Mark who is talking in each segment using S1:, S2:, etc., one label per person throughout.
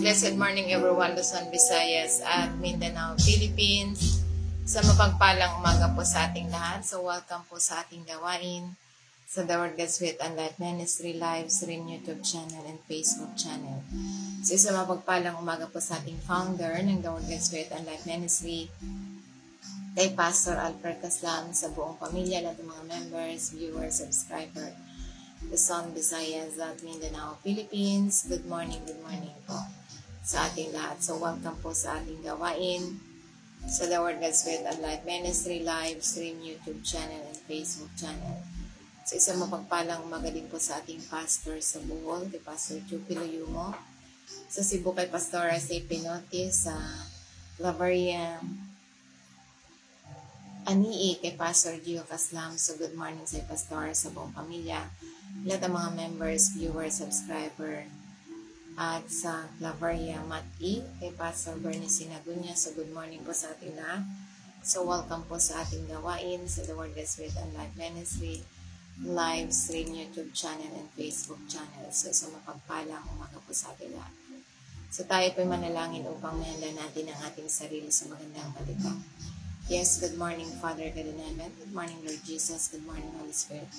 S1: Blessed morning everyone, Luzon, Visayas at Mindanao, Philippines. Sa mapagpalang umaga po sa ating lahat. So welcome po sa ating gawain sa The Word God's Faith and Life Ministry live stream YouTube channel and Facebook channel. So sa mapagpalang umaga po sa ating founder ng The Word God's Faith and Life Ministry, kay Pastor Alfred Caslam, sa buong pamilya, lahat ng mga members, viewers, subscriber, Luzon, Visayas at Mindanao, Philippines. Good morning po sa ating lahat. So welcome po sa ating gawain sa The Word God's Faith and Life Ministry live stream YouTube channel and Facebook channel. So isang mapagpalang umaga din po sa ating pastor sa Bohol, kay Pastor Chupilo Yumo, sa Cebu kay Pastor Arce Pinote, sa Claveria Anii kay Pastor Gio Caslam. So good morning sa Pastor sa buong pamilya, lahat ng mga members, viewers, subscriber, at sa Claveria Mati kay Pastor Bernie Sinagunya. So good morning po sa ating lahat. So welcome po sa ating gawain sa The Word God's Faith and Life Ministry live stream YouTube channel and Facebook channel. So mapagpalang umaga po sa ating lahat. So tayo po'y manalangin upang mahanda natin ang ating sarili sa magandang balita. Yes, good morning Father God in heaven. Good morning Lord Jesus. Good morning Holy Spirit.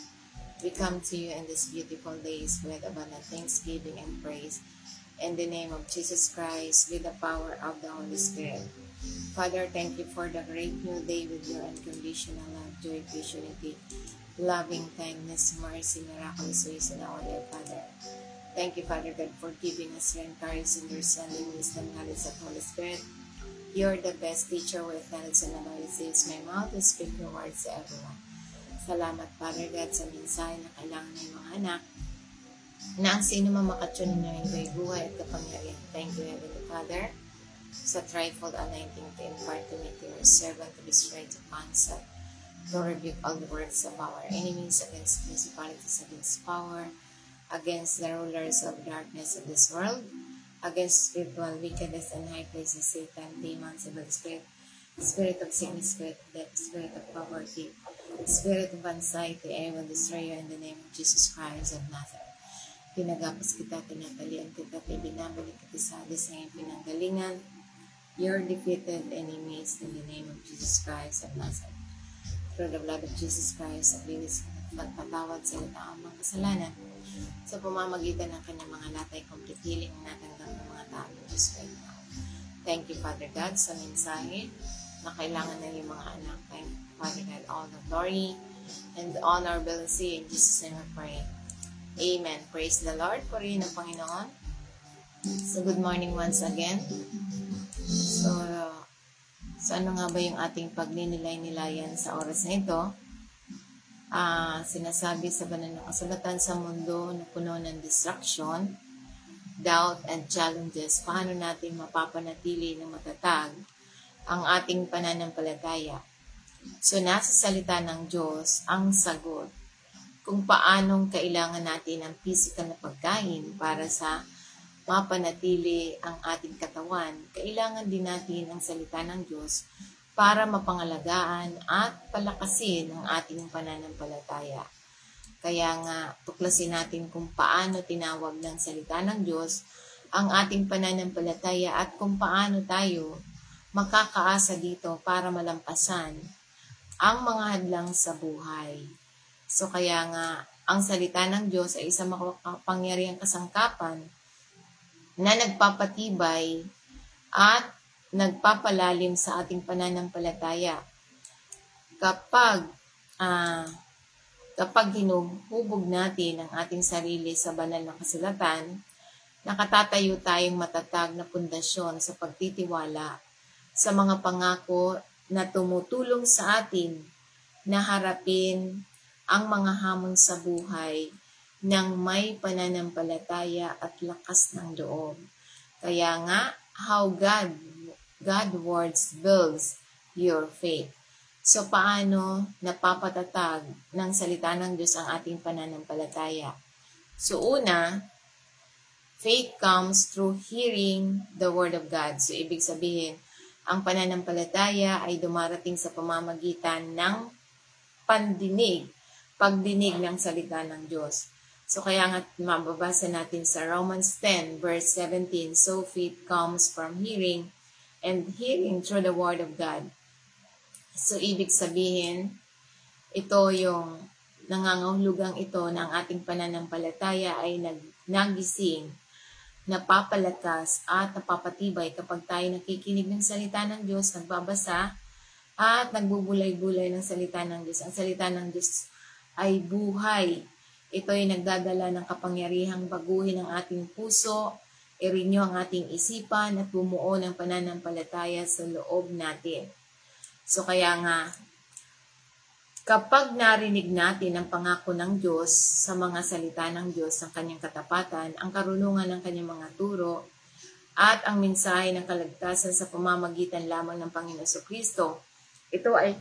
S1: We come to you in this beautiful days with abundant thanksgiving and praise. In the name of Jesus Christ, with the power of the Holy Spirit. Father, thank you for the great new day with your unconditional love, joy, passionate, loving kindness, mercy, miraculous ways in our life, Father. Thank you, Father God, for giving us strength, courage, understanding, wisdom, knowledge, and Holy Spirit. You're the best teacher with knowledge and knowledge. Saves my mouth to speak your words to everyone. Salamat, Father God, sa mensahe na kailangan ng mga anak, na ang sino man makatsunin niya ay buhay at kapangyarihan. Thank you, Heavenly Father, sa threefold anointing to impart to me to your servant to be straight to concept, to rebuke all the words of our enemies, against principalities, against power, against the rulers of darkness of this world, against spiritual wickedness and high places, Satan, demons, evil spirit, spirit of sickness, spirit of death, spirit of poverty, spirit of anxiety. I will destroy you in the name of Jesus Christ of Nazareth. Pinagapas kita, tinatalian kita, binabalik kita sa hadis ng pinanggalingan. Your defeated enemies in the name of Jesus Christ of Nazareth. Through the blood of Jesus Christ, at linis magpatawad sa litaang mga kasalanan sa pamamagitan ng kanyang mga latay, complete healing na natanggap ng mga tao ng Diyos right now. Thank you, Father God, sa mensahe na kailangan ng iyong mga anak. Thank you, Father God, all the glory and the honor will see in Jesus' name we pray. Amen. Praise the Lord. Purihin ang Panginoon. So, good morning once again. So ano nga ba yung ating pagninilay-nilayan sa oras na ito? Sinasabi sa banal na kasulatan, sa mundo na puno ng distraction, doubt, and challenges, paano natin mapapanatili ng matatag ang ating pananampalataya? So, nasa salita ng Diyos ang sagot kung paanong kailangan natin ang physical na pagkain para sa mapanatili ang ating katawan. Kailangan din natin ang salita ng Diyos para mapangalagaan at palakasin ang ating pananampalataya. Kaya nga, tuklasin natin kung paano tinawag ng salita ng Diyos ang ating pananampalataya at kung paano tayo makakaasa dito para malampasan ang mga hadlang sa buhay. So kaya nga, ang salita ng Diyos ay isang makapangyarihang kasangkapan na nagpapatibay at nagpapalalim sa ating pananampalataya. Kapag hinuhubog natin ang ating sarili sa banal na kasulatan, nakatatayo tayong matatag na pundasyon sa pagtitiwala sa mga pangako na tumutulong sa atin na harapin ang mga hamon sa buhay ng may pananampalataya at lakas ng loob. Kaya nga, how God words builds your faith. So, paano napapatatag ng salita ng Diyos ang ating pananampalataya? So, una, faith comes through hearing the Word of God. So, ibig sabihin, ang pananampalataya ay dumarating sa pamamagitan ng pagdinig ng salita ng Diyos. So kaya nga mababasa natin sa Romans 10 verse 17, so faith comes from hearing and hearing through the word of God. So ibig sabihin, ito yung nangangahulugang ito ng ating pananampalataya ay nagising, napapalakas at napapatibay kapag tayo nakikinig ng salita ng Diyos, nagbabasa at nagbubulay-bulay ng salita ng Diyos. Ang salita ng Diyos ay buhay. Ito ay nagdadala ng kapangyarihang baguhin ang ating puso, i-renew ang ating isipan at bumuo ng pananampalataya sa loob natin. So kaya nga, kapag narinig natin ang pangako ng Diyos sa mga salita ng Diyos, ang kanyang katapatan, ang karunungan ng kanyang mga turo, at ang mensahe ng kaligtasan sa pamamagitan lamang ng Panginoon Kristo, ito ay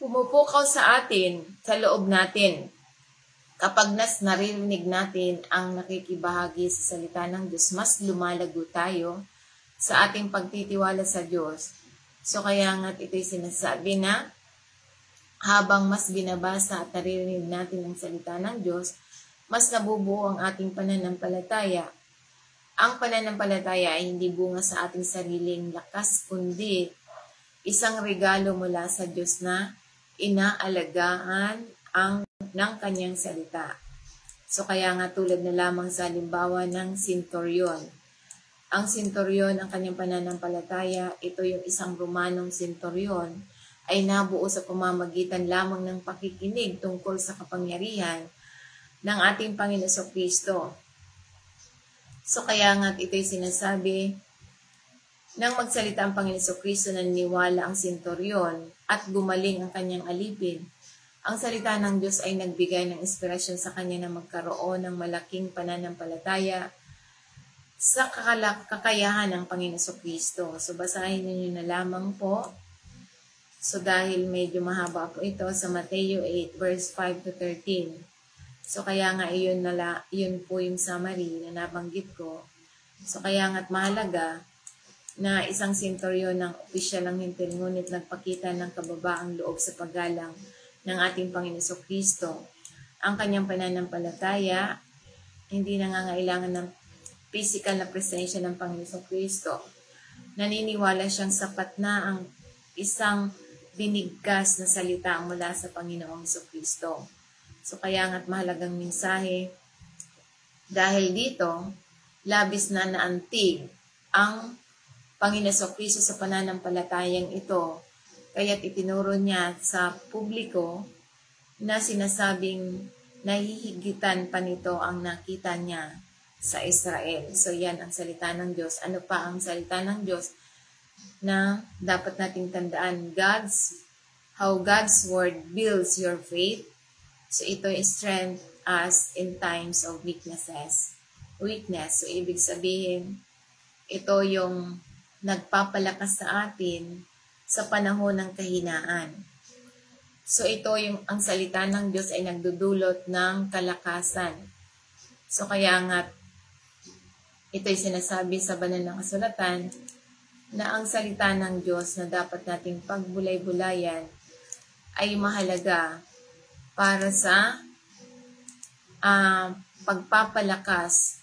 S1: pumupukaw sa atin, sa loob natin. Kapag naririnig natin ang nakikibahagi sa salita ng Diyos, mas lumalago tayo sa ating pagtitiwala sa Diyos. So kaya nga ito'y sinasabi na habang mas binabasa at naririnig natin ang salita ng Diyos, mas nabubuo ang ating pananampalataya. Ang pananampalataya ay hindi bunga sa ating sariling lakas, kundi isang regalo mula sa Diyos na inaalagaan ng kanyang salita. So kaya nga tulad na lamang sa halimbawa ng senturyon. Ang senturyon, ang kanyang pananampalataya, ito yung isang Romanong senturyon, ay nabuo sa pamamagitan lamang ng pakikinig tungkol sa kapangyarihan ng ating Panginoon Kristo. So kaya nga ito'y sinasabi, nang magsalita ang Panginoon Kristo, naniniwala ang senturyon at gumaling ang kanyang alipin. Ang salita ng Diyos ay nagbigay ng inspirasyon sa kanya na magkaroon ng malaking pananampalataya sa kakayahan ng Panginoon Kristo. So basahin niyo na lamang po. So dahil medyo mahaba po ito sa Mateo 8 verse 5 to 13. So kaya nga yun po yung summary na nabanggit ko. So kaya nga't mahalaga na isang senturyon ng opisyal ng hintil, ngunit nagpakita ng kababaang loob sa paggalang ng ating Panginoon Kristo. Ang kanyang pananampalataya, hindi nangangailangan ng physical na presensya ng Panginoon Kristo. Naniniwala siyang sapat na ang isang binigkas na salita mula sa Panginoong Kristo. So kaya nga't mahalagang mensahe, dahil dito, labis na naantig ang Panginoon Kristo sa pananampalatayang ito, kaya't itinuro niya sa publiko na sinasabing nahihigitan pa nito ang nakita niya sa Israel. So yan ang salita ng Diyos. Ano pa ang salita ng Diyos na dapat nating tandaan? How God's Word builds your faith. So ito is strength as in times of weakness. So ibig sabihin, ito yung nagpapalakas sa atin sa panahon ng kahinaan. So ito ang salita ng Diyos ay nagdudulot ng kalakasan. So kaya nga ito'y sinasabi sa banal na kasulatan na ang salita ng Diyos na dapat nating pagbulay-bulayan ay mahalaga para sa pagpapalakas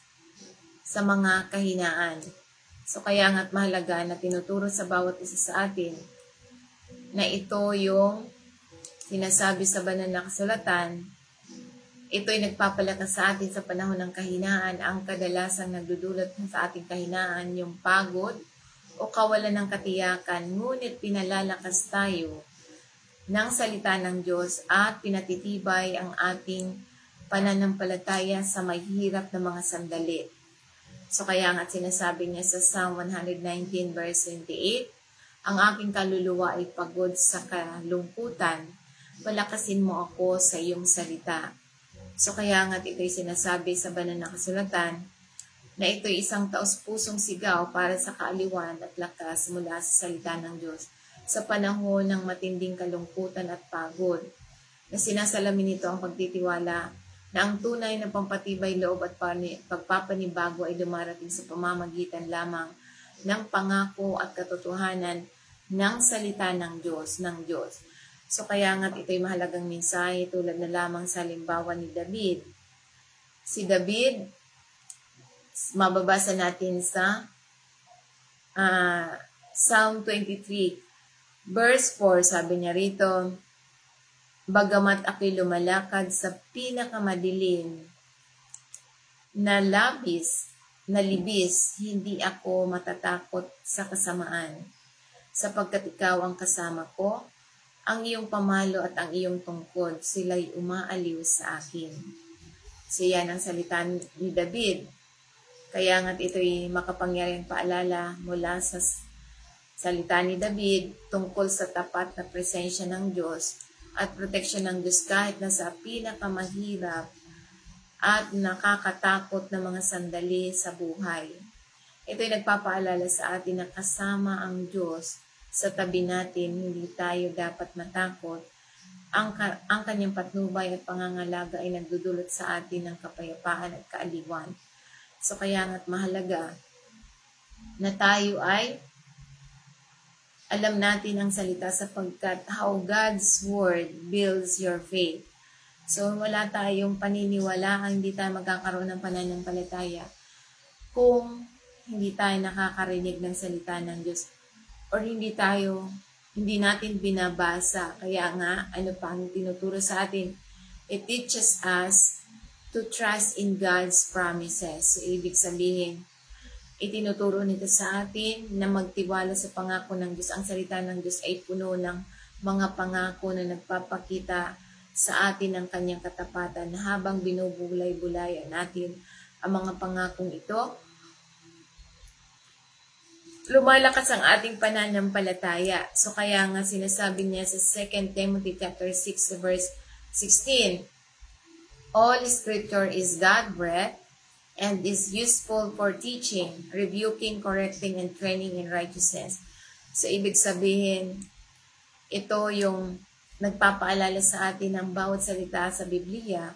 S1: sa mga kahinaan. So kaya nga't mahalaga na tinuturo sa bawat isa sa atin na ito yung sinasabi sa banal na kasulatan, ito'y nagpapalakas sa atin sa panahon ng kahinaan. Ang kadalasang nagdudulot sa ating kahinaan yung pagod o kawalan ng katiyakan, ngunit pinalalakas tayo ng salita ng Diyos at pinatitibay ang ating pananampalataya sa mahihirap na mga sandali. So kaya nga sinasabi niya sa Psalm 119 verse 28, ang aking kaluluwa ay pagod sa kalungkutan, palakasin mo ako sa iyong salita. So kaya nga ito'y sinasabi sa banal na kasulatan na ito'y isang taos-pusong sigaw para sa kaaliwan at lakas mula sa salita ng Diyos sa panahon ng matinding kalungkutan at pagod, na sinasalamin nito ang pagtitiwala na ang tunay na pampatibay loob at pagpapanibago ay dumarating sa pamamagitan lamang ng pangako at katotohanan ng salita ng Diyos. So kaya nga't ito'y mahalagang mensahe tulad na lamang sa halimbawa ni David, si David, mababasa natin sa Psalm 23, verse 4, sabi niya rito, bagamat ako'y lumalakad sa pinakamadilim na libis, hindi ako matatakot sa kasamaan, sapagkat ikaw ang kasama ko, ang iyong pamalo at ang iyong tungkod, sila'y umaaliw sa akin. So yan ang salita ni David. Kaya nga't ito'y makapangyarihang paalala mula sa salita ni David tungkol sa tapat na presensya ng Diyos at proteksyon ng Diyos kahit na sa pinakamahirap at nakakatakot na mga sandali sa buhay. Ito'y nagpapaalala sa atin na kasama ang Diyos sa tabi natin, hindi tayo dapat matakot. Ang kanyang patnubay at pangangalaga ay nagdudulot sa atin ng kapayapaan at kaaliwan. So kaya nga't mahalaga na tayo ay alam natin ang salita sapagkat how God's Word builds your faith. So wala tayong paniniwala, hindi tayo magkakaroon ng pananampalataya kung hindi tayo nakakarinig ng salita ng Diyos or hindi natin binabasa. Kaya nga, ano pa ang tinuturo sa atin? It teaches us to trust in God's promises. So, ibig sabihin, itinuturo nito sa atin na magtiwala sa pangako ng Diyos. Ang salita ng Diyos ay puno ng mga pangako na nagpapakita sa atin ng kanyang katapatan habang binubulay-bulayan natin ang mga pangakong ito. Lumalakas ang ating pananampalataya. So kaya nga sinasabi niya sa 2 Timothy chapter 6 verse 16, all scripture is God-breathed and is useful for teaching, rebuking, correcting, and training in righteousness. So ibig sabihin, ito yung nagpapaalala sa atin ng bawat salita sa Biblia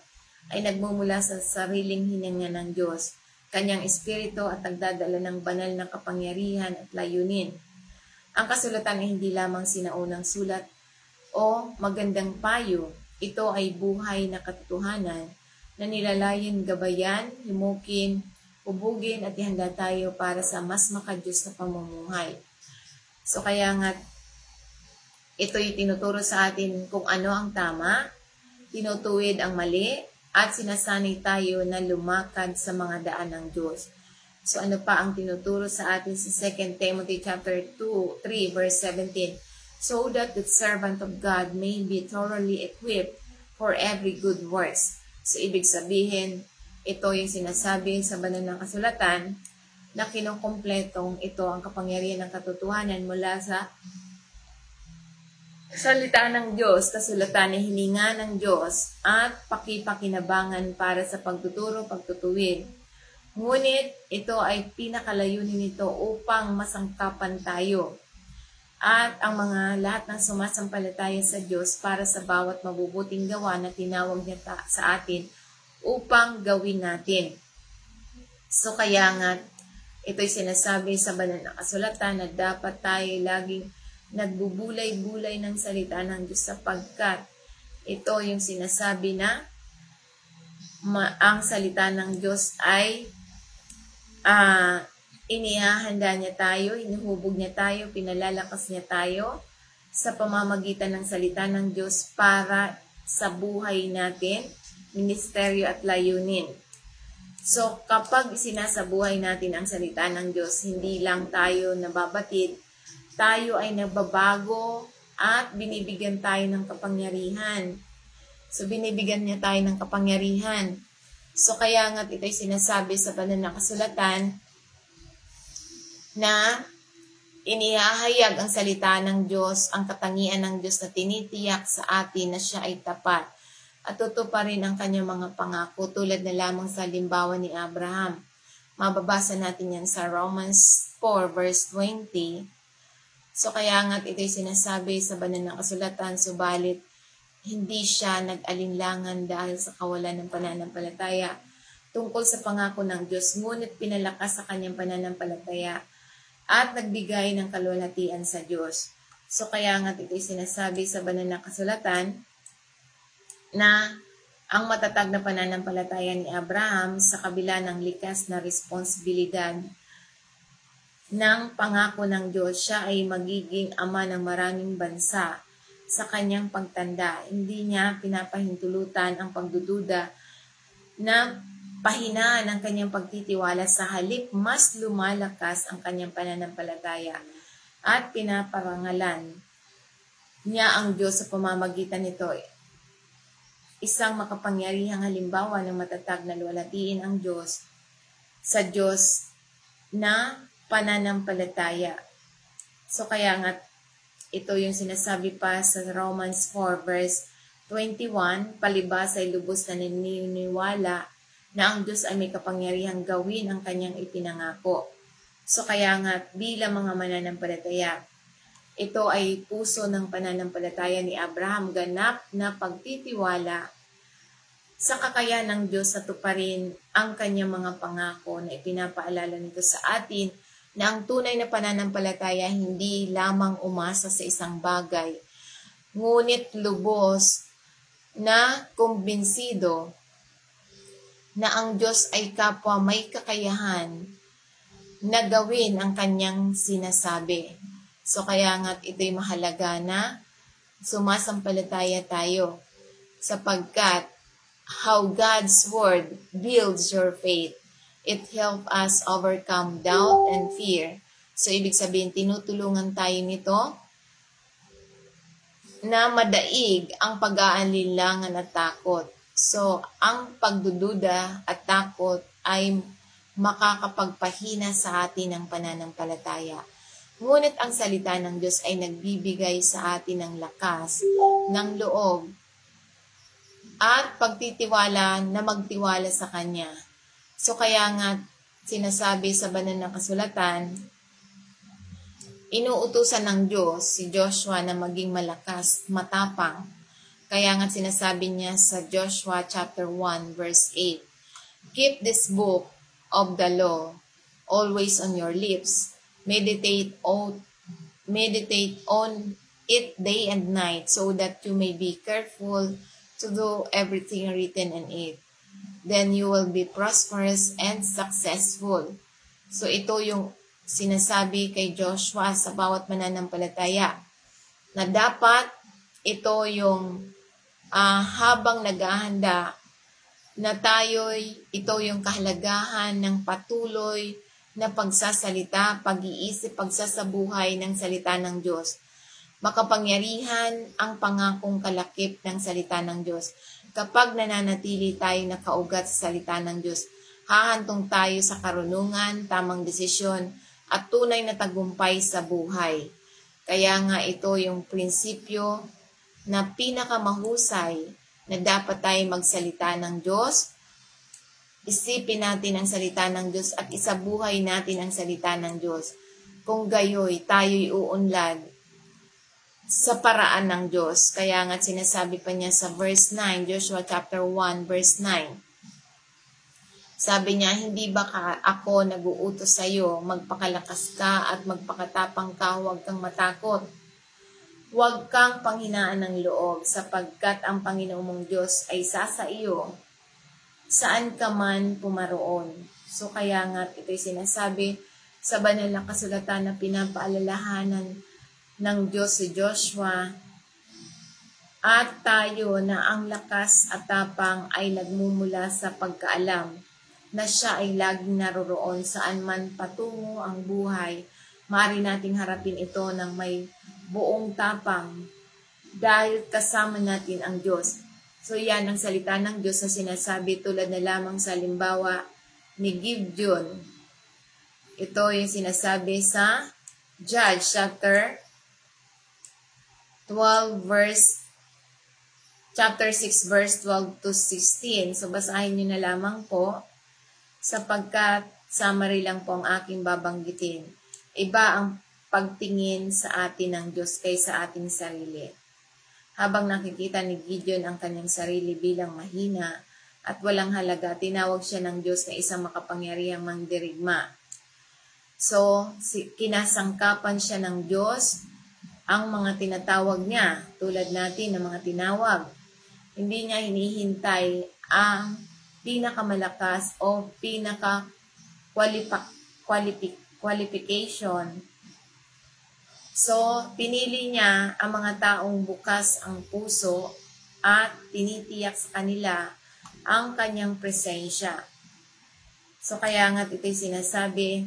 S1: ay nagmumula sa sariling hininga ng Diyos, kanyang espiritu at nagdadala ng banal na kapangyarihan at layunin. Ang kasulatan ay hindi lamang sinaunang sulat o magandang payo. Ito ay buhay na katotohanan na nilalayon gabayan, himukin, hubugin at ihanda tayo para sa mas makadyos na pamumuhay. So kaya nga, ito'y tinuturo sa atin kung ano ang tama, tinutuwid ang mali, at sinasanay tayo na lumakad sa mga daan ng Diyos. So ano pa ang tinuturo sa atin sa 2 Timothy chapter 3 verse 17? So that the servant of God may be thoroughly equipped for every good works. So ibig sabihin, ito yung sinasabi sa banal na kasulatan na kinukumpletong ito ang kapangyarihan ng katotohanan mula sa salita ng Diyos, kasulatan na hininga ng Diyos at pakipakinabangan para sa pagtuturo, pagtutuwid. Ngunit ito ay pinakalayunin nito upang masangkapan tayo at ang mga lahat ng sumasampalataya sa Diyos para sa bawat mabubuting gawa na tinawag niya sa atin upang gawin natin. So kaya nga, ito'y sinasabi sa banal na kasulatan na dapat tayo laging nagbubulay-bulay ng salita ng Diyos sapagkat ito yung sinasabi na ang salita ng Diyos ay inihahanda niya tayo, hinuhubog niya tayo, pinalalakas niya tayo sa pamamagitan ng salita ng Diyos para sa buhay natin, ministeryo at layunin. So kapag sinasabuhay natin ang salita ng Diyos, hindi lang tayo nababatid, tayo ay nababago at binibigyan tayo ng kapangyarihan. So binibigyan niya tayo ng kapangyarihan. So kaya nga ito'y sinasabi sa banal na kasulatan na inihahayag ang salita ng Diyos, ang katangian ng Diyos na tinitiyak sa atin na siya ay tapat at tutuparin ang kanyang mga pangako tulad na lamang sa halimbawa ni Abraham. Mababasa natin yan sa Romans 4 verse 20. So kaya nga't ito'y sinasabi sa banal na kasulatan, subalit hindi siya nag-alinlangan dahil sa kawalan ng pananampalataya tungkol sa pangako ng Diyos, ngunit pinalakas sa kanyang pananampalataya at nagbigay ng kaluwalhatian sa Diyos. So kaya nga't ito'y sinasabi sa banal na kasulatan na Ang matatag na pananampalataya ni Abraham sa kabila ng likas na responsibilidad ng pangako ng Diyos, siya ay magiging ama ng maraming bansa sa kanyang pagtanda. Hindi niya pinapahintulutan ang pagdududa na pahinaan ang kanyang pagtitiwala, sa halip mas lumalakas ang kanyang pananampalataya at pinaparangalan niya ang Diyos sa pamamagitan nito. Isang makapangyarihang halimbawa ng matatag na luwalhatiin ang Diyos sa Diyos na pananampalataya. So kaya nga ito yung sinasabi pa sa Romans 4 verse 21, palibhas ay lubos na naniniwala na ang Diyos ay may kapangyarihang gawin ang kanyang ipinangako. So kaya nga bilang mga mananampalataya, ito ay puso ng pananampalataya ni Abraham, ganap na pagtitiwala sa kakayahan ng Diyos sa tuparin ang kanyang mga pangako, na ipinapaalala nito sa atin na ang tunay na pananampalataya hindi lamang umasa sa isang bagay, ngunit lubos na kumbinsido na ang Diyos ay kapwa may kakayahan na gawin ang kanyang sinasabi. So kaya nga ito'y mahalaga na sumasampalataya tayo, sapagkat how God's Word builds your faith. It helps us overcome doubt and fear. So ibig sabihin, tinutulungan tayo nito na madaig ang pag-aalinlangan at takot. So ang pagdududa at takot ay makakapagpahina sa atin ng pananampalataya. Ngunit ang salita ng Diyos ay nagbibigay sa atin ng lakas, ng loob, at pagtitiwala na magtiwala sa Kanya. So kaya nga sinasabi sa banal na kasulatan, inuutusan ng Diyos si Joshua na maging malakas, matapang. Kaya nga sinasabi niya sa Joshua chapter 1 verse 8, keep this book of the law always on your lips. Meditate on it day and night, so that you may be careful to do everything written in it. Then you will be prosperous and successful. So ito yung sinasabi kay Joshua sa bawat mananampalataya, na dapat ito yung habang naghahanda na ito yung kahalagahan ng patuloy na pagsasalita, pag-iisip, pagsasabuhay ng salita ng Diyos. Makapangyarihan ang pangakong kalakip ng salita ng Diyos. Kapag nananatili tayo nakaugat sa salita ng Diyos, hahantong tayo sa karunungan, tamang desisyon, at tunay na tagumpay sa buhay. Kaya nga ito yung prinsipyo na pinakamahusay na dapat tayo magsalita ng Diyos. Isipin natin ang salita ng Diyos at isabuhay natin ang salita ng Diyos. Kung gayoy, tayo'y uunlad sa paraan ng Diyos. Kaya nga sinasabi pa niya sa verse 9, Joshua chapter 1 verse 9. Sabi niya, hindi ba ako nag-uutos sa iyo, magpakalakas ka at magpakatapang ka, huwag kang matakot. Huwag kang panghinaan ng loob, sapagkat ang Panginoong mong Diyos ay sa iyo, saan ka man pumaroon. So kaya nga ito'y sinasabi sa banal na kasulatan na pinapaalalahanan ng Diyos si Joshua at tayo na ang lakas at tapang ay nagmumula sa pagkaalam na siya ay laging naroroon saan man patungo ang buhay. Maaari nating harapin ito ng may buong tapang dahil kasama natin ang Diyos. So yan ang salita ng Diyos na sinasabi tulad na lamang sa halimbawa ni Gideon. Ito yung sinasabi sa Judge chapter 12 chapter 6 verse 12 to 16. So basahin nyo na lamang po, sapagkat summary lang po ang aking babanggitin. Iba ang pagtingin sa atin ng Diyos kaysa ating sarili. Habang nakikita ni Gideon ang kanyang sarili bilang mahina at walang halaga, tinawag siya ng Diyos na isang makapangyarihang mangdirigma. So, kinasangkapan siya ng Diyos ang mga tinatawag niya, tulad natin ng mga tinawag Hindi niya hinihintay ang pinakamalakas o qualification. So, pinili niya ang mga taong bukas ang puso at tinitiyak sa kanila ang kanyang presensya. So, kaya nga ito'y sinasabi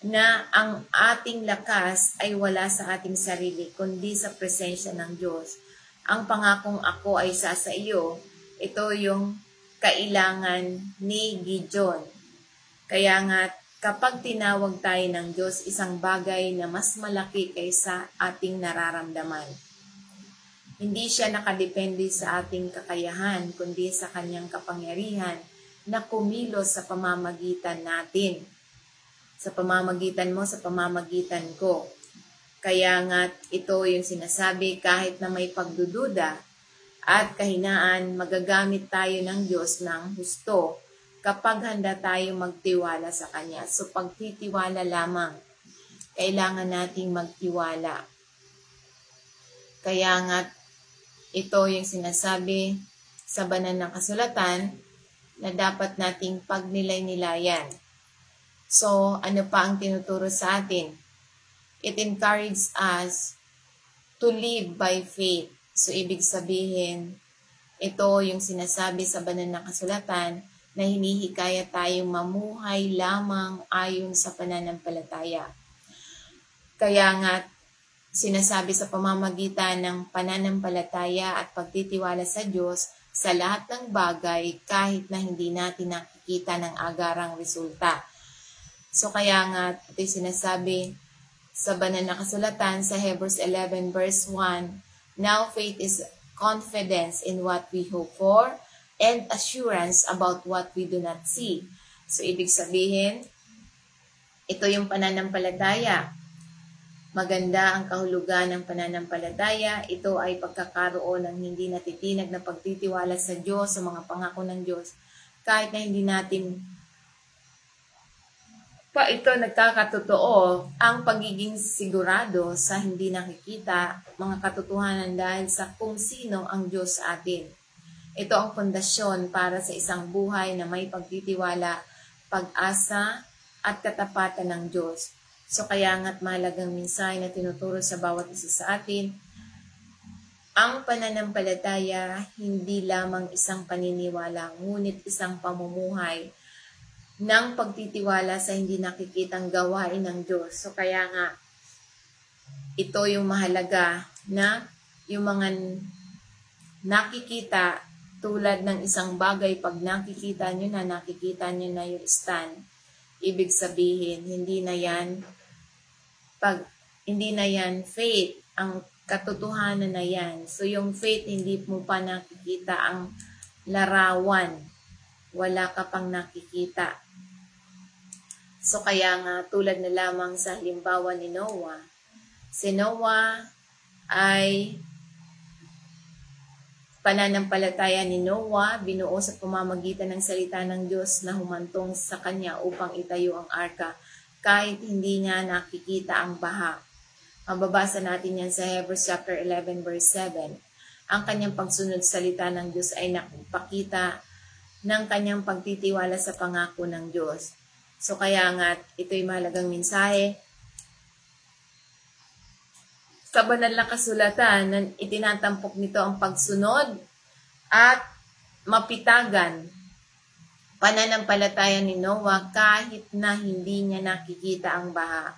S1: na ang ating lakas ay wala sa ating sarili, kundi sa presensya ng Diyos. Ang pangakong ako ay sa iyo, ito yung kailangan ni Gideon. Kaya nga, kapag tinawag tayo ng Diyos, isang bagay na mas malaki kaysa ating nararamdaman. Hindi siya nakadepende sa ating kakayahan, kundi sa kanyang kapangyarihan na kumilos sa pamamagitan natin. Sa pamamagitan mo, sa pamamagitan ko. Kaya nga ito yung sinasabi, kahit na may pagdududa at kahinaan, magagamit tayo ng Diyos ng husto kapag handa tayo magtiwala sa Kanya. So pagtitiwala lamang, kailangan nating magtiwala. Kaya nga ito yung sinasabi sa banal na kasulatan na dapat nating pagnilay-nilayan. So, ano pa ang tinuturo sa atin? It encourages us to live by faith. So, ibig sabihin, ito yung sinasabi sa banal na kasulatan na hinihikaya tayong mamuhay lamang ayon sa pananampalataya. Kaya nga, sinasabi sa pamamagitan ng pananampalataya at pagtitiwala sa Diyos sa lahat ng bagay kahit na hindi natin nakikita ng agarang resulta. So kaya nga ito'y sinasabi sa banal na kasulatan sa Hebrews 11 verse 1, now faith is confidence in what we hope for and assurance about what we do not see. So ibig sabihin, ito yung pananampalataya. Maganda ang kahulugan ng pananampalataya. Ito ay pagkakaroon ng hindi natitinag na pagtitiwala sa Diyos, sa mga pangako ng Diyos, kahit na hindi natin pa ito nagkakatotoo, ang pagiging sigurado sa hindi nakikita mga katotohanan dahil sa kung sino ang Diyos sa atin. Ito ang pundasyon para sa isang buhay na may pagtitiwala, pag-asa at katapatan ng Diyos. So kaya nga't mahalagang mensahe na tinuturo sa bawat isa sa atin, ang pananampalataya hindi lamang isang paniniwala, ngunit isang pamumuhay ng pagtitiwala sa hindi nakikitang gawain ng Diyos. So kaya nga, ito yung mahalaga na yung mga nakikita tulad ng isang bagay, pag nakikita nyo na yung stand, ibig sabihin, hindi na yan faith, ang katotohanan na yan. So yung faith, hindi mo pa nakikita ang larawan. Wala ka pang nakikita. So kaya nga, tulad na lamang sa halimbawa ni Noah. Si Noah ay pananampalataya ni Noah, binuo sa pamamagitan ng salita ng Diyos na humantong sa kanya upang itayo ang arka, kahit hindi niya nakikita ang baha. Mababasa natin yan sa Hebrews chapter 11 verse 7. Ang kanyang pagsunod sa salita ng Diyos ay nakapakita ng kanyang pagtitiwala sa pangako ng Diyos. So kaya nga, ito'y mahalagang mensahe. Sa banal na kasulatan, itinatampok nito ang pagsunod at mapitagan. Pananampalataya ni Noah kahit na hindi niya nakikita ang baha.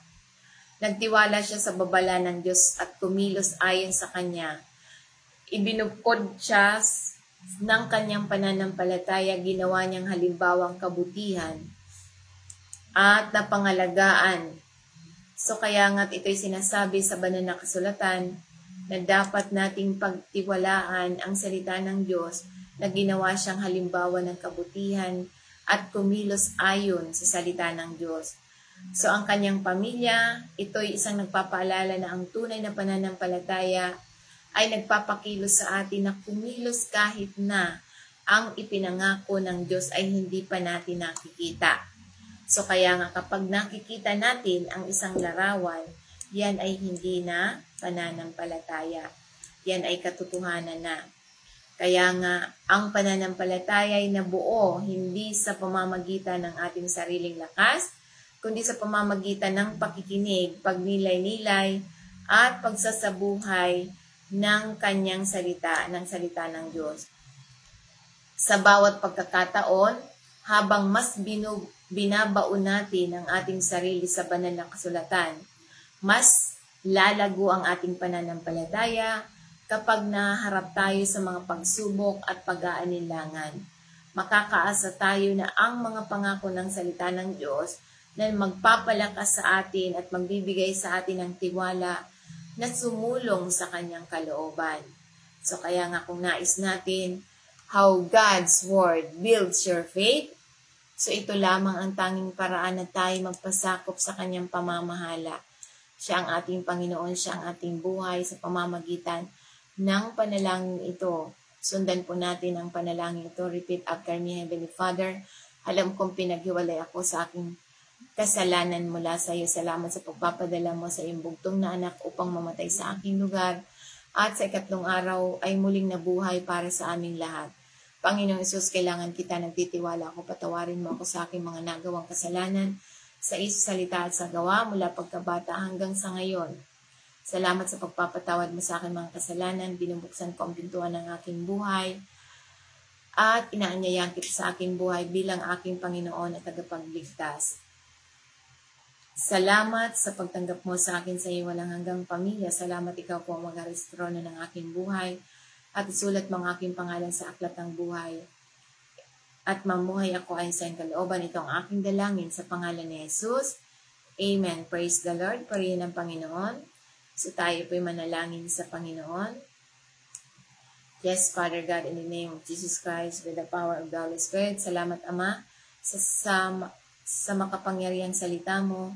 S1: Nagtiwala siya sa babala ng Diyos at kumilos ayon sa kanya. Ibinukod siya ng kanyang pananampalataya, ginawa niyang halimbawang kabutihan at napangalagaan. So kaya nga't ito'y sinasabi sa banal na kasulatan na dapat nating pagtiwalaan ang salita ng Diyos na ginawa siyang halimbawa ng kabutihan at kumilos ayon sa salita ng Diyos. So ang kanyang pamilya, ito'y isang nagpapaalala na ang tunay na pananampalataya ay nagpapakilos sa atin na kumilos kahit na ang ipinangako ng Diyos ay hindi pa natin nakikita. So kaya nga kapag nakikita natin ang isang larawan, yan ay hindi na pananampalataya. Yan ay katotohanan na. Kaya nga, ang pananampalataya ay nabuo hindi sa pamamagitan ng ating sariling lakas, kundi sa pamamagitan ng pakikinig, pagnilay-nilay, at pagsasabuhay ng kanyang salita, ng salita ng Diyos. Sa bawat pagkakataon, habang mas binabaon natin ang ating sarili sa banal na kasulatan, mas lalago ang ating pananampalataya kapag naharap tayo sa mga pagsubok at pag-aalinlangan. Makakaasa tayo na ang mga pangako ng salita ng Diyos na magpapalakas sa atin at magbibigay sa atin ng tiwala na sumulong sa kanyang kalooban. So kaya nga kung nais natin how God's Word builds your faith, so ito lamang ang tanging paraan na tayo magpasakop sa kanyang pamamahala. Siya ang ating Panginoon, siya ang ating buhay sa pamamagitan ng panalangin ito. Sundan po natin ang panalangin ito. Repeat after me, Heavenly Father. Alam kong pinaghiwalay ako sa aking kasalanan mula sa iyo. Salamat sa pagpapadala mo sa iyong bugtong na anak upang mamatay sa aking lugar. At sa ikatlong araw ay muling nabuhay para sa aming lahat. Panginoong Isus, kailangan kita, nagtitiwala ako. Patawarin mo ako sa aking mga nagawang kasalanan sa salita at sa gawa mula pagkabata hanggang sa ngayon. Salamat sa pagpapatawad mo sa aking mga kasalanan. Binubuksan ko ang pintuan ng aking buhay. At inaanyayahan kita sa aking buhay bilang aking Panginoon at tagapagligtas. Salamat sa pagtanggap mo sa akin sa iyo walang hanggang pamilya. Salamat ikaw po ang mag-aristrono ng aking buhay. At isulat mo ang aking pangalan sa aklat ng buhay. At mamuhay ako ayon sa iyong kalooban. Ito ang aking dalangin sa pangalan ni Jesus. Amen. Praise the Lord. Purihin ang Panginoon. So tayo po'y manalangin sa Panginoon. Yes, Father God, in the name of Jesus Christ, with the power of the Holy Spirit, salamat Ama sa makapangyarihang salita mo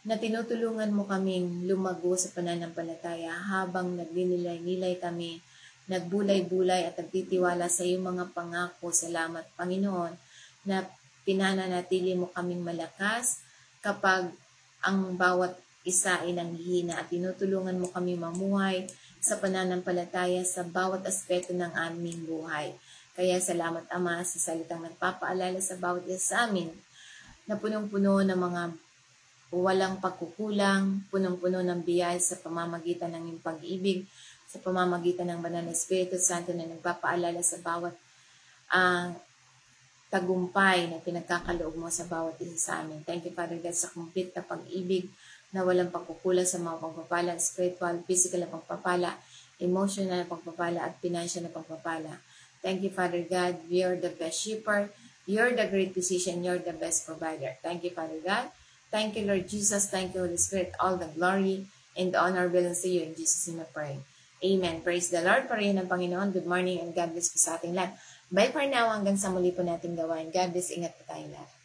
S1: na tinutulungan mo kaming lumago sa pananampalataya habang nagninilay-nilay kami, nagbulay-bulay at nagtitiwala sa iyong mga pangako. Salamat Panginoon na pinananatili mo kaming malakas kapag ang bawat isa ay nanghihina at tinutulungan mo kami mamuhay sa pananampalataya sa bawat aspeto ng aming buhay. Kaya salamat Ama sa salitang nagpapaalala sa bawat isa sa amin na punong-puno ng mga walang pagkukulang, punong-puno ng biyaya sa pamamagitan ng iyong pag-ibig, sa pamamagitan ng Banal na Espiritu Santo na nagpapaalala sa bawat tagumpay na pinagkakaloob mo sa bawat isa sa amin. Thank you Father God sa complete na pag-ibig na walang pagkukulang sa mga pagpapala, spiritual, physical na pagpapala, emotional na pagpapala, at financial na pagpapala. Thank you, Father God. You're the best shepherd. You're the great physician. You're the best provider. Thank you, Father God. Thank you, Lord Jesus. Thank you, Holy Spirit. All the glory and the honor belongs to you. In Jesus' name I pray. Amen. Praise the Lord. Parihin ng Panginoon. Good morning and God bless po sa ating lahat. Bye for now. Hanggang sa muli po natin gawain. God bless. Ingat po tayong lahat.